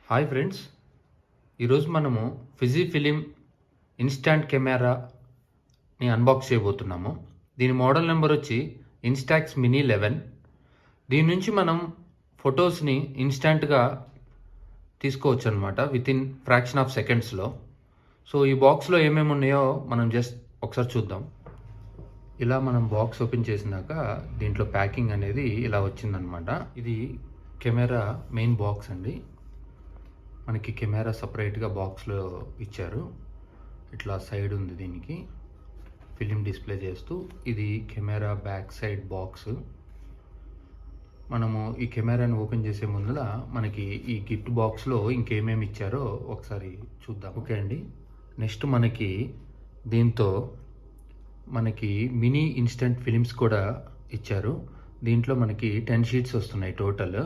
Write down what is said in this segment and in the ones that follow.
Hi friends, ఈరోజు మనము ఫిజిఫిలిం instant కెమెరాని అన్బాక్స్ చేయబోతున్నాము. దీని మోడల్ నెంబర్ వచ్చి ఇన్స్టాక్స్ మినీ 11. దీని నుంచి మనం ఫొటోస్ని ఇన్స్టాంట్గా తీసుకోవచ్చు అనమాట, వితిన్ ఫ్రాక్షన్ ఆఫ్ సెకండ్స్లో. సో ఈ బాక్స్లో ఏమేమి ఉన్నాయో మనం జస్ట్ ఒకసారి చూద్దాం. ఇలా మనం బాక్స్ ఓపెన్ చేసినాక దీంట్లో ప్యాకింగ్ అనేది ఇలా వచ్చిందనమాట. ఇది కెమెరా మెయిన్ బాక్స్ అండి. మనకి కెమెరా సపరేట్గా బాక్స్లో ఇచ్చారు. ఇట్లా సైడ్ ఉంది, దీనికి ఫిలిం డిస్ప్లే చేస్తూ. ఇది కెమెరా బ్యాక్ సైడ్ బాక్స్. మనము ఈ కెమెరాని ఓపెన్ చేసే ముందర మనకి ఈ గిఫ్ట్ బాక్స్లో ఇంకేమేమి ఇచ్చారో ఒకసారి చూద్దాం. ఓకే అండి. నెక్స్ట్ మనకి దీంతో మనకి మినీ ఇన్స్టెంట్ ఫిలిమ్స్ కూడా ఇచ్చారు. దీంట్లో మనకి 10 షీట్స్ వస్తున్నాయి టోటల్.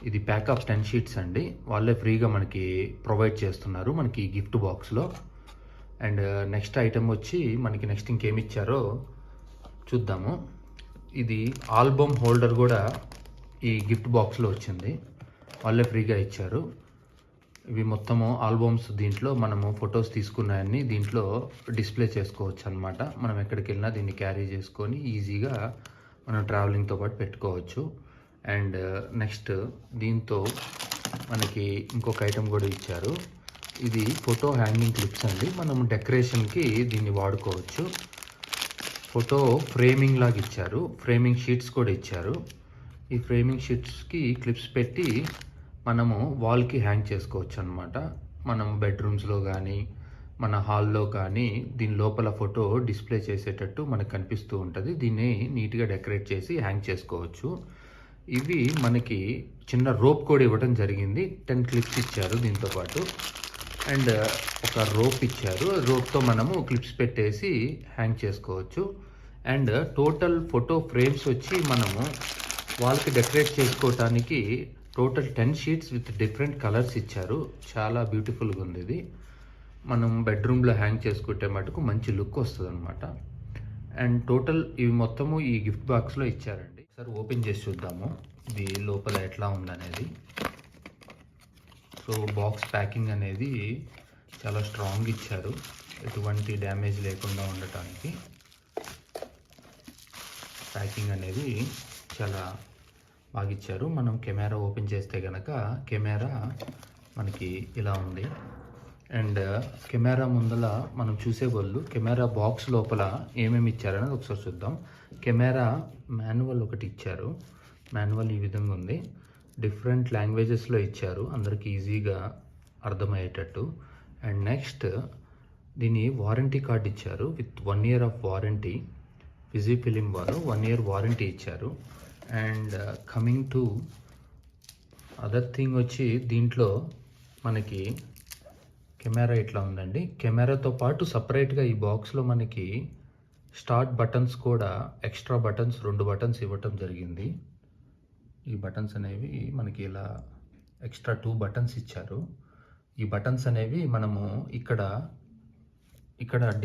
ఇది ప్యాక్ ఆఫ్ 10 షీట్స్ అండి. వాళ్ళే ఫ్రీగా మనకి ప్రొవైడ్ చేస్తున్నారు మనకి గిఫ్ట్ బాక్స్లో. అండ్ నెక్స్ట్ ఐటెం వచ్చి మనకి నెక్స్ట్ ఇంకేమి ఇచ్చారో చూద్దాము. ఇది ఆల్బమ్ హోల్డర్ కూడా ఈ గిఫ్ట్ బాక్స్లో వచ్చింది, వాళ్ళే ఫ్రీగా ఇచ్చారు. ఇవి మొత్తము ఆల్బమ్స్. దీంట్లో మనము ఫొటోస్ తీసుకున్నాయన్ని దీంట్లో డిస్ప్లే చేసుకోవచ్చు అనమాట. మనం ఎక్కడికి వెళ్ళినా దీన్ని క్యారీ చేసుకొని ఈజీగా మనం ట్రావెలింగ్తో పాటు పెట్టుకోవచ్చు. అండ్ నెక్స్ట్ దీంతో మనకి ఇంకొక ఐటెం కూడా ఇచ్చారు. ఇది ఫోటో హ్యాంగింగ్ క్లిప్స్ అండి. మనం డెకరేషన్కి దీన్ని వాడుకోవచ్చు. ఫోటో ఫ్రేమింగ్ లాగా ఇచ్చారు. ఫ్రేమింగ్ షీట్స్ కూడా ఇచ్చారు. ఈ ఫ్రేమింగ్ షీట్స్కి క్లిప్స్ పెట్టి మనము వాల్కి హ్యాంగ్ చేసుకోవచ్చు అనమాట. మనం బెడ్రూమ్స్లో కానీ మన హాల్లో కానీ దీని లోపల ఫోటో డిస్ప్లే చేసేటట్టు మనకు కనిపిస్తూ ఉంటుంది. దీన్ని నీట్గా డెకరేట్ చేసి హ్యాంగ్ చేసుకోవచ్చు. ఇవి మనకి చిన్న రోప్ కూడా ఇవ్వడం జరిగింది. 10 క్లిప్స్ ఇచ్చారు దీంతో పాటు. అండ్ ఒక రోప్ ఇచ్చారు. రోప్తో మనము క్లిప్స్ పెట్టేసి హ్యాంగ్ చేసుకోవచ్చు. అండ్ టోటల్ ఫోటో ఫ్రేమ్స్ వచ్చి మనము వాళ్ళకి డెకరేట్ చేసుకోవటానికి total 10 sheets with different colours ఇచ్చారు. చాలా బ్యూటిఫుల్గా ఉంది ఇది. మనం బెడ్రూమ్లో హ్యాంగ్ చేసుకుంటే మటుకు మంచి లుక్ వస్తుంది అనమాట. అండ్ టోటల్ ఇవి మొత్తము ఈ గిఫ్ట్ బాక్స్లో ఇచ్చారండి. ఒకసారి ఓపెన్ చేసి చూద్దాము ఇది లోపల ఎట్లా ఉందనేది. సో బాక్స్ ప్యాకింగ్ అనేది చాలా స్ట్రాంగ్ ఇచ్చారు, ఎటువంటి డ్యామేజ్ లేకుండా ఉండటానికి. ప్యాకింగ్ అనేది చాలా బాగా ఇచ్చారు. మనం కెమెరా ఓపెన్ చేస్తే కనుక కెమెరా మనకి ఇలా ఉంది. అండ్ కెమెరా ముందల మనం చూసే వాళ్ళు కెమెరా బాక్స్ లోపల ఏమేమి ఇచ్చారనేది ఒకసారి చూద్దాం. కెమెరా మాన్యువల్ ఒకటి ఇచ్చారు. మాన్యువల్ ఈ విధంగా ఉంది. డిఫరెంట్ లాంగ్వేజెస్లో ఇచ్చారు, అందరికీ ఈజీగా అర్థమయ్యేటట్టు. అండ్ నెక్స్ట్ దీని వారంటీ కార్డ్ ఇచ్చారు విత్ 1 year ఆఫ్ వారంటీ. ఫిజిఫిలిం వారు 1 year వారంటీ ఇచ్చారు. And coming to other thing వచ్చి దీంట్లో మనకి కెమెరా ఇట్లా ఉందండి. కెమెరాతో పాటు సపరేట్గా ఈ బాక్స్లో మనకి స్టార్ట్ బటన్స్ కూడా, ఎక్స్ట్రా బటన్స్ 2 బటన్స్ ఇవ్వటం జరిగింది. ఈ బటన్స్ అనేవి మనకి ఇలా ఎక్స్ట్రా 2 బటన్స్ ఇచ్చారు. ఈ బటన్స్ అనేవి మనము ఇక్కడ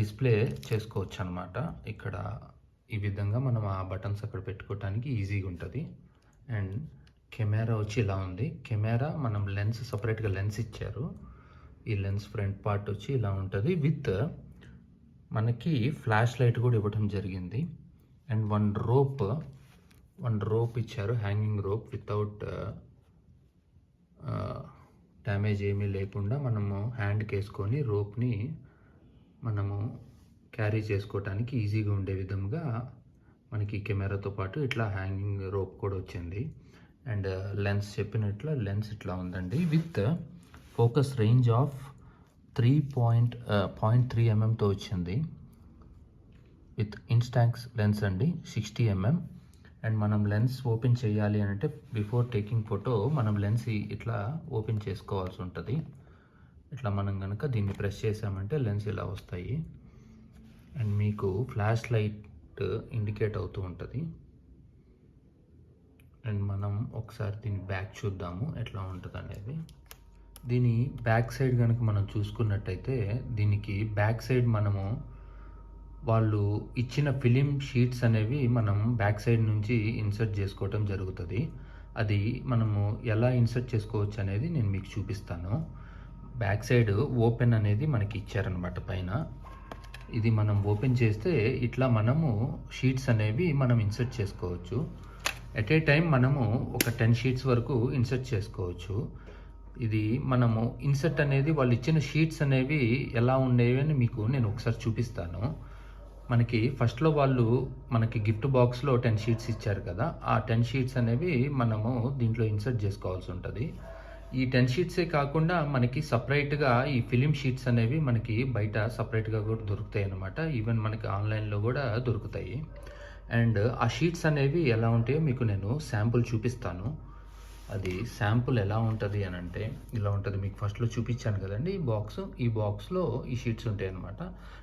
డిస్ప్లే చేసుకోవచ్చు అనమాట. ఇక్కడ ఈ విధంగా మనం ఆ బటన్స్ అక్కడ పెట్టుకోవటానికి ఈజీగా ఉంటుంది. అండ్ కెమెరా వచ్చి ఇలా ఉంది. కెమెరా మనం లెన్స్ సపరేట్గా లెన్స్ ఇచ్చారు. ఈ లెన్స్ ఫ్రంట్ పార్ట్ వచ్చి ఇలా ఉంటుంది. విత్ మనకి ఫ్లాష్ లైట్ కూడా ఇవ్వడం జరిగింది. అండ్ వన్ రోప్ ఇచ్చారు, హ్యాంగింగ్ రోప్. వితౌట్ డ్యామేజ్ ఏమీ లేకుండా మనము హ్యాండ్కి వేసుకొని రోప్ని మనము క్యారీ చేసుకోవటానికి ఈజీగా ఉండే విధంగా మనకి కెమెరాతో పాటు ఇట్లా హ్యాంగింగ్ రోప్ కూడా వచ్చింది. అండ్ లెన్స్ చెప్పినట్లు లెన్స్ ఇట్లా ఉందండి. With focus range of 3.3 mm వచ్చింది. విత్ ఇన్స్టాక్స్ లెన్స్ అండి, 60 mm. అండ్ మనం లెన్స్ ఓపెన్ చేయాలి అంటే బిఫోర్ టేకింగ్ ఫోటో మనం లెన్స్ ఇట్లా ఓపెన్ చేసుకోవాల్సి ఉంటుంది. ఇట్లా మనం కనుక దీన్ని ప్రెస్ చేసామంటే లెన్స్ ఇలా వస్తాయి. అండ్ మీకు ఫ్లాష్ లైట్ ఇండికేట్ అవుతూ ఉంటుంది. అండ్ మనం ఒకసారి దీని బ్యాక్ చూద్దాము ఎట్లా ఉంటుంది అనేది. దీని బ్యాక్ సైడ్ కనుక మనం చూసుకున్నట్టయితే దీనికి బ్యాక్ సైడ్ మనము వాళ్ళు ఇచ్చిన ఫిలిం షీట్స్ అనేవి మనం బ్యాక్ సైడ్ నుంచి ఇన్సర్ట్ చేసుకోవటం జరుగుతుంది. అది మనము ఎలా ఇన్సర్ట్ చేసుకోవచ్చు అనేది నేను మీకు చూపిస్తాను. బ్యాక్ సైడ్ ఓపెన్ అనేది మనకి ఇచ్చారనమాట పైన. ఇది మనం ఓపెన్ చేస్తే ఇట్లా మనము షీట్స్ అనేవి మనం ఇన్సర్ట్ చేసుకోవచ్చు. ఎట్ ఏ టైం మనము ఒక 10 షీట్స్ వరకు ఇన్సర్ట్ చేసుకోవచ్చు. ఇది మనము ఇన్సర్ట్ అనేది వాళ్ళు ఇచ్చిన షీట్స్ అనేవి ఎలా ఉండేవి అని మీకు నేను ఒకసారి చూపిస్తాను. మనకి ఫస్ట్లో వాళ్ళు మనకి గిఫ్ట్ బాక్స్లో 10 షీట్స్ ఇచ్చారు కదా, ఆ 10 షీట్స్ అనేవి మనము దీంట్లో ఇన్సర్ట్ చేసుకోవాల్సి ఉంటుంది. ఈ 10 షీట్సే కాకుండా మనకి సపరేట్గా ఈ ఫిలిం షీట్స్ అనేవి మనకి బయట సపరేట్గా కూడా దొరుకుతాయి అన్నమాట. ఈవెన్ మనకి ఆన్లైన్లో కూడా దొరుకుతాయి. అండ్ ఆ షీట్స్ అనేవి ఎలా ఉంటాయో మీకు నేను శాంపుల్ చూపిస్తాను. అది శాంపుల్ ఎలా ఉంటుంది అని అంటే ఇలా ఉంటుంది. మీకు ఫస్ట్లో చూపించాను కదండి ఈ బాక్స్లో ఈ షీట్స్ ఉంటాయి అన్నమాట.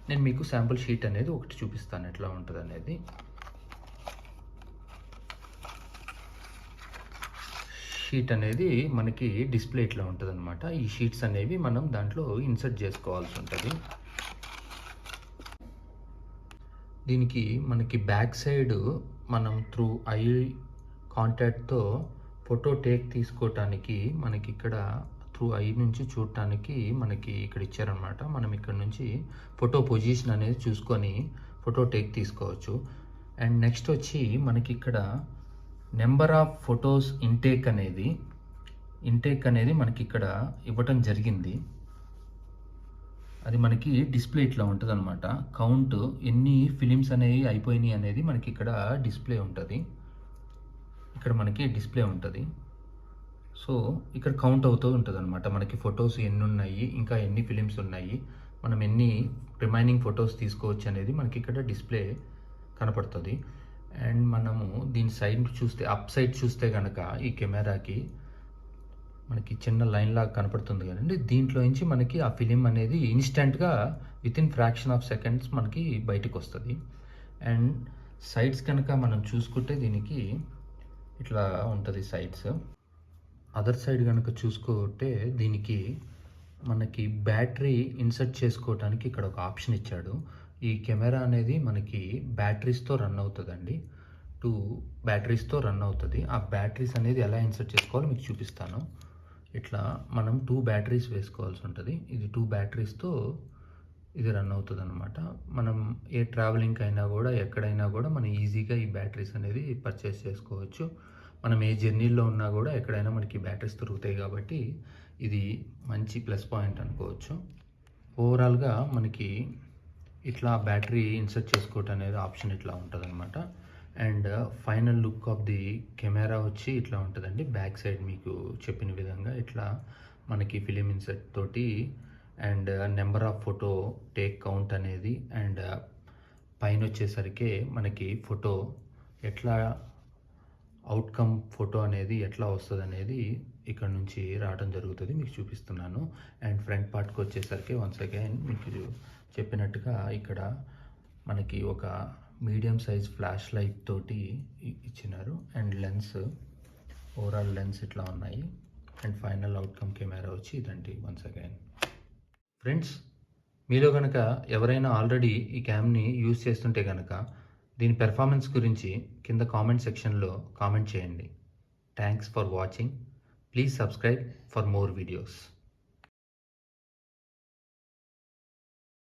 నేను మీకు శాంపుల్ షీట్ అనేది ఒకటి చూపిస్తాను ఎట్లా ఉంటుంది అనేది. షీట్ అనేది మనకి డిస్ప్లే ఇట్లా ఉంటుంది అనమాట. ఈ షీట్స్ అనేవి మనం దాంట్లో ఇన్సర్ట్ చేసుకోవాల్సి ఉంటుంది. దీనికి మనకి బ్యాక్ సైడ్ మనం త్రూ ఐ కాంటాక్ట్తో ఫోటో టేక్ తీసుకోవటానికి మనకి ఇక్కడ త్రూ ఐ నుంచి చూడటానికి మనకి ఇక్కడ ఇచ్చారనమాట. మనం ఇక్కడ నుంచి ఫోటో పొజిషన్ అనేది చూసుకొని ఫోటో టేక్ తీసుకోవచ్చు. అండ్ నెక్స్ట్ వచ్చి మనకి ఇక్కడ నెంబర్ ఆఫ్ ఫొటోస్ ఇంటేక్ అనేది మనకి ఇక్కడ ఇవ్వటం జరిగింది. అది మనకి డిస్ప్లే ఇట్లా ఉంటుంది అనమాట. కౌంట్ ఎన్ని ఫిలిమ్స్ అనేవి అయిపోయినాయి అనేది మనకి ఇక్కడ డిస్ప్లే ఉంటుంది. ఇక్కడ మనకి డిస్ప్లే ఉంటుంది. సో ఇక్కడ కౌంట్ అవుతూ ఉంటుంది అనమాట. మనకి ఫొటోస్ ఎన్ని ఉన్నాయి, ఇంకా ఎన్ని ఫిలిమ్స్ ఉన్నాయి, మనం ఎన్ని రిమైనింగ్ ఫొటోస్ తీసుకోవచ్చు అనేది మనకి ఇక్కడ డిస్ప్లే కనపడుతుంది. అండ్ మనము దీని సైడ్ చూస్తే అప్ సైడ్ చూస్తే కనుక ఈ కెమెరాకి మనకి చిన్న లైన్ లాగా కనపడుతుంది కదండి. దీంట్లో నుంచి మనకి ఆ ఫిలిం అనేది ఇన్స్టెంట్గా వితిన్ ఫ్రాక్షన్ ఆఫ్ సెకండ్స్ మనకి బయటకు వస్తుంది. అండ్ సైడ్స్ కనుక మనం చూసుకుంటే దీనికి ఇట్లా ఉంటుంది సైడ్స్. అదర్ సైడ్ కనుక చూసుకుంటే దీనికి మనకి బ్యాటరీ ఇన్సర్ట్ చేసుకోవడానికి ఇక్కడ ఒక ఆప్షన్ ఇచ్చాడు. ఈ కెమెరా అనేది మనకి బ్యాటరీస్తో రన్ అవుతుందండి. 2 బ్యాటరీస్తో రన్ అవుతుంది. ఆ బ్యాటరీస్ అనేది ఎలా ఇన్సర్ట్ చేసుకోవాలో మీకు చూపిస్తాను. ఇట్లా మనం 2 బ్యాటరీస్ వేసుకోవాల్సి ఉంటుంది. ఇది 2 బ్యాటరీస్తో ఇది రన్ అవుతుంది అనమాట. మనం ఏ ట్రావెలింగ్కి అయినా కూడా ఎక్కడైనా కూడా మనం ఈజీగా ఈ బ్యాటరీస్ అనేది పర్చేస్ చేసుకోవచ్చు. మనం ఏ జర్నీలో ఉన్నా కూడా ఎక్కడైనా మనకి బ్యాటరీస్ దొరుకుతాయి కాబట్టి ఇది మంచి ప్లస్ పాయింట్ అనుకోవచ్చు. ఓవరాల్గా మనకి ఇట్లా బ్యాటరీ ఇన్సర్ట్ చేసుకోవటం అనేది ఆప్షన్ ఇట్లా ఉంటుంది అనమాట. And final look of the camera వచ్చి ఇట్లా ఉంటుందండి. బ్యాక్ సైడ్ మీకు చెప్పిన విధంగా ఇట్లా మనకి ఫిలిం ఇన్సర్ట్ తోటి and number of photo take count అనేది అండ్ పైన వచ్చేసరికి మనకి ఫోటో ఎట్లా అవుట్కమ్ ఫోటో అనేది ఎట్లా వస్తుంది అనేది ఇక్కడ నుంచి రావడం జరుగుతుంది. మీకు చూపిస్తున్నాను. అండ్ ఫ్రంట్ పార్ట్కి వచ్చేసరికి వన్స్ అగైన్ మీకు చెప్పినట్టుగా ఇక్కడ మనకి ఒక మీడియం సైజ్ ఫ్లాష్ లైట్ తోటి ఇచ్చినారు. అండ్ లెన్స్ ఓవరాల్ లెన్స్ ఇట్లా ఉన్నాయి. అండ్ ఫైనల్ అవుట్కమ్ కెమెరా వచ్చి ఇదండి వన్స్ అగైన్. ఫ్రెండ్స్, మీలో కనుక ఎవరైనా ఆల్రెడీ ఈ క్యామ్ని యూజ్ చేస్తుంటే కనుక దీని పెర్ఫార్మెన్స్ గురించి కింద కామెంట్ సెక్షన్లో కామెంట్ చేయండి. Thanks for watching. Please subscribe for more videos.